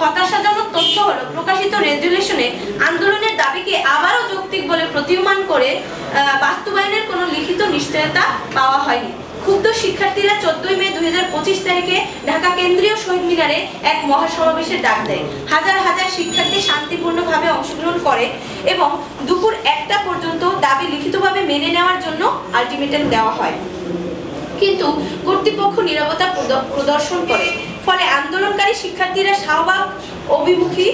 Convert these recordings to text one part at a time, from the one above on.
হতাশাজনক তথ্য হলো প্রকাশিত রেজুলেশনে আন্দোলনের দাবিকে আবারও যৌক্তিক বলে প্রতীয়মান করে বাস্তবায়নের কোনো লিখিত নিশ্চয়তা পাওয়া হয়নি। ক্ষুব্ধ শিক্ষার্থীরা 14 মে 2025 তারিখে ঢাকা কেন্দ্রীয় শহীদ মিনারে এক মহাসমাবেশের ডাক দেয়। হাজার হাজার শিক্ষার্থী শান্তিপূর্ণভাবে অংশগ্রহণ করে এবং দুপুর 1টা পর্যন্ত দাবি লিখিতভাবে মেনে নেওয়ার জন্য আলটিমেটাম দেওয়া হয়, কিন্তু কর্তৃপক্ষ নীরবতা প্রদর্শন করে। ফলে আন্দোলনকারী শিক্ষার্থীরা শাহবাগ অভিমুখী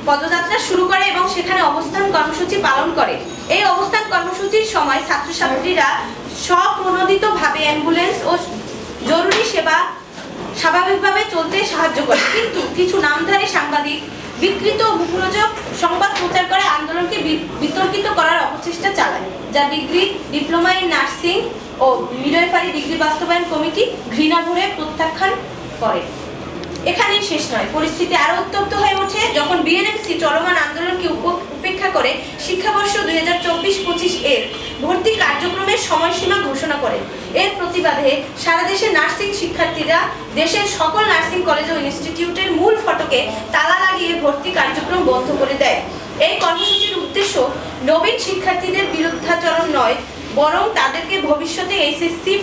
পদযাত্রা শুরু করে এবং সেখানে অবস্থান কর্মসূচি পালন করে। এই অবস্থান কর্মসূচির সময় ছাত্রছাত্রীরা স্বপ্রণোদিতভাবে অ্যাম্বুলেন্স ও জরুরি সেবা স্বাভাবিকভাবে চলতে সাহায্য করে, কিন্তু কিছু নামধারী সাংবাদিক বিকৃত ও মুখরোচক সংবাদ প্রচার করে আন্দোলনকে বিতর্কিত করার অপচেষ্টা চালায়, যা ডিগ্রি, ডিপ্লোমা ইন নার্সিং ও মিডওয়াইফারি ডিগ্রি বাস্তবায়ন কমিটি ঘৃণা ভরে প্রত্যাখ্যান করে। এখানেই শেষ নয়, পরিস্থিতি আরো উত্তপ্ত হয়ে ওঠে যখন বিএনএমসি চলমান আন্দোলনকে উপেক্ষা করে শিক্ষাবর্ষ 2024-25 এর ভর্তি কার্যক্রমের সময়সীমা ঘোষণা করে। এর প্রতিবাদে সারা দেশে নার্সিং শিক্ষার্থীরা দেশের সকল নার্সিং কলেজ ও ইনস্টিটিউটের মূল ফটকে তালা লাগিয়ে ভর্তি কার্যক্রম বন্ধ করে দেয়। এই কর্মসূচির উদ্দেশ্য নবীন শিক্ষার্থীদের বিরুদ্ধাচরণ নয়, বরং তাদেরকে ভবিষ্যতে এইচএসসি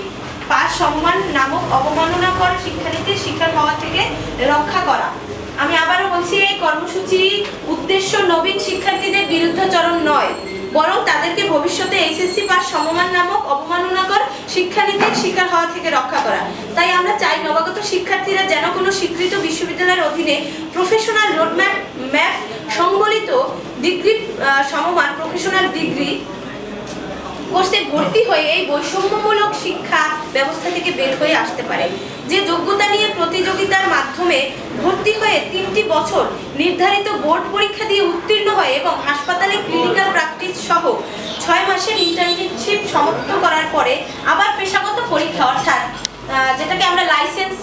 পাস সম্মান নামক অবমাননাকর শিক্ষানীতির শিকার হওয়া থেকে রক্ষা করা। আমি আবারও বলছি, এই কর্মসূচির উদ্দেশ্য নবীন শিক্ষার্থীদের বিরুদ্ধাচরণ নয়, বরং তাদেরকে ভবিষ্যতে এইচএসসি পাস সমমান নামক অবমাননাকর শিক্ষানীতির শিকার হওয়া থেকে রক্ষা করা। তাই আমরা চাই নবাগত শিক্ষার্থীরা যেন কোনো স্বীকৃত বিশ্ববিদ্যালয়ের অধীনে প্রফেশনাল রোডম্যাপ সংবলিত ডিগ্রি সমমান প্রফেশনাল ডিগ্রি কোর্সে ভর্তি হয়ে এই বৈষম্যমূলক শিক্ষা ব্যবস্থা থেকে বের হয়ে আসতে পারে। যে যোগ্যতা নিয়ে প্রতিযোগিতার মাধ্যমে ভর্তি হয়ে 3টি বছর নির্ধারিত বোর্ড পরীক্ষা দিয়ে উত্তীর্ণ হয় এবং হাসপাতালে ক্লিনিক্যাল প্র্যাকটিস সহ 6 মাসের ইন্টার্নশিপ সমাপ্ত করার পরে আবার পেশাগত পরীক্ষা অর্থাৎ যেটাকে আমরা লাইসেন্স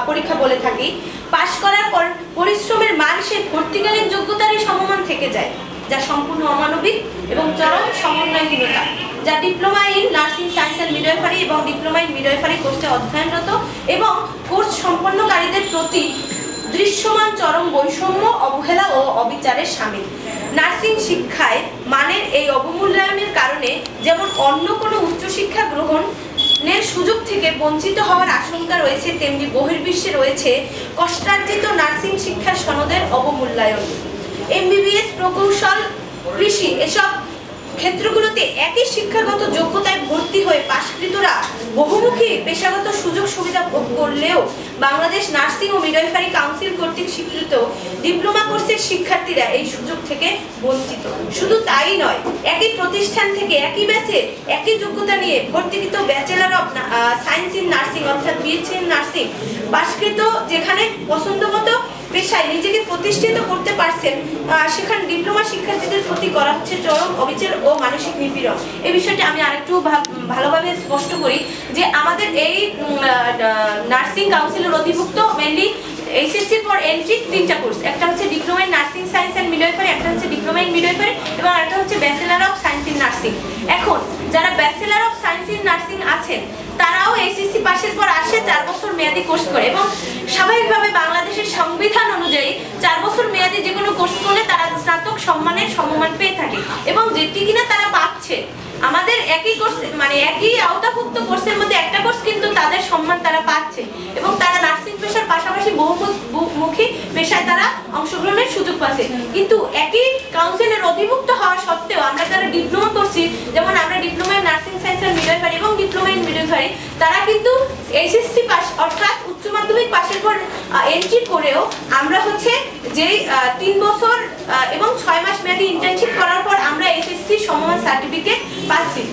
পরীক্ষা বলে থাকি পাশ করার পর পরিশ্রমের মান সে ভর্তিকালীন যোগ্যতারই সমমান থেকে যায়, যা সম্পূর্ণ অমানবিক এবং চরম সমন্বয়হীনতা, যা diploma in nursing science and midwifery এবং ডিপ্লোমা ইন মিডওয়াইফারি কোর্সে অধ্যয়নরত এবং কোর্স সম্পন্নকারীদের প্রতি দৃশ্যমান চরম বৈষম্য, অবহেলা ও অবিচারের শামিল। নার্সিং শিক্ষায় মানের এই অবমূল্যায়নের কারণে যেমন অন্য কোনো উচ্চশিক্ষা গ্রহণের সুযোগ থেকে বঞ্চিত হওয়ার আশঙ্কা রয়েছে, তেমনি বহির্বিশ্বে রয়েছে কষ্টার্জিত নার্সিং শিক্ষার সনদের অবমূল্যায়ন। এমবিবিএস, প্রকৌশল, কৃষি এসব ক্ষেত্রগুলোতে একই শিক্ষাগত যোগ্যতায় ভর্তি হয়ে পাশকৃতরা বহুমুখী পেশাগত সুযোগ সুবিধা ভোগ করলেও বাংলাদেশ নার্সিং ও মিডওয়াইফারি কাউন্সিল কর্তৃক স্বীকৃত ডিপ্লোমা কোর্সের শিক্ষার্থীরা এই সুযোগ থেকে বঞ্চিত। শুধু তাই নয়, একই প্রতিষ্ঠান থেকে একই ব্যাচে একই যোগ্যতা নিয়ে ভর্তিকৃত bachelor of science in nursing অর্থাৎ বিএসসি ইন নার্সিং পাশকৃত যেখানে পছন্দমতো পেশায় নিজেকে প্রতিষ্ঠিত করতে পারছেন, সেখানে ডিপ্লোমা শিক্ষার্থীদের প্রতি করা হচ্ছে চরম অবিচার ও মানসিক নিপীড়ন। এই বিষয়টি আমি আরেকটু ভালোভাবে স্পষ্ট করি যে আমাদের এই নার্সিং কাউন্সিলের অধিভুক্ত মেনলি এইচএসসি ফর এন্ট্রি 3টা কোর্স, একটা হচ্ছে diploma in nursing science and midwifery, একটা হচ্ছে ডিপ্লোমা ইন মিডওয়াইফারি এবং একটা হচ্ছে bachelor of science in nursing. এখন যারা bachelor of science in nursing আছেন তারাও এইচএসসি পাশের পর আসে 4 বছর মেয়াদী কোর্স করে এবং স্বাভাবিকভাবে বাংলাদেশের সংবিধান অনুযায়ী 4 বছর মেয়াদী যে কোনো কোর্স করলে তারা স্নাতক সম্মানের সমমান পেয়ে থাকে এবং যেটি কিনা তারা পাচ্ছে আমাদের একই কোর্স মানে একই আওতাভুক্ত কোর্সের মধ্যে একটা কোর্স কিন্তু তাদের সম্মান তারা পাচ্ছে এবং তারা নার্সিং পেশার পাশাপাশি বহুমুখী পেশায় তারা অংশগ্রহণের সুযোগ পাচ্ছে। কিন্তু একই কাউন্সিলের অধিভুক্ত হওয়া সত্ত্বেও আমরা যারা ডিপ্লোমা করছি, যেমন আমরা diploma in nursing science and midwifery এবং ডিপ্লোমা ইন মিডওয়াইফারি, তারা কিন্তু এইচএসসি পাস অর্থাৎ উচ্চ মাধ্যমিক পাশের পর এন্ট্রি করেও আমরা হচ্ছে যেই 3 বছর এবং 6 মাস মেয়াদী ইন্টার্নশিপ করার পর আমরা এইচএসসি সমমান সার্টিফিকেট পাচ্ছি।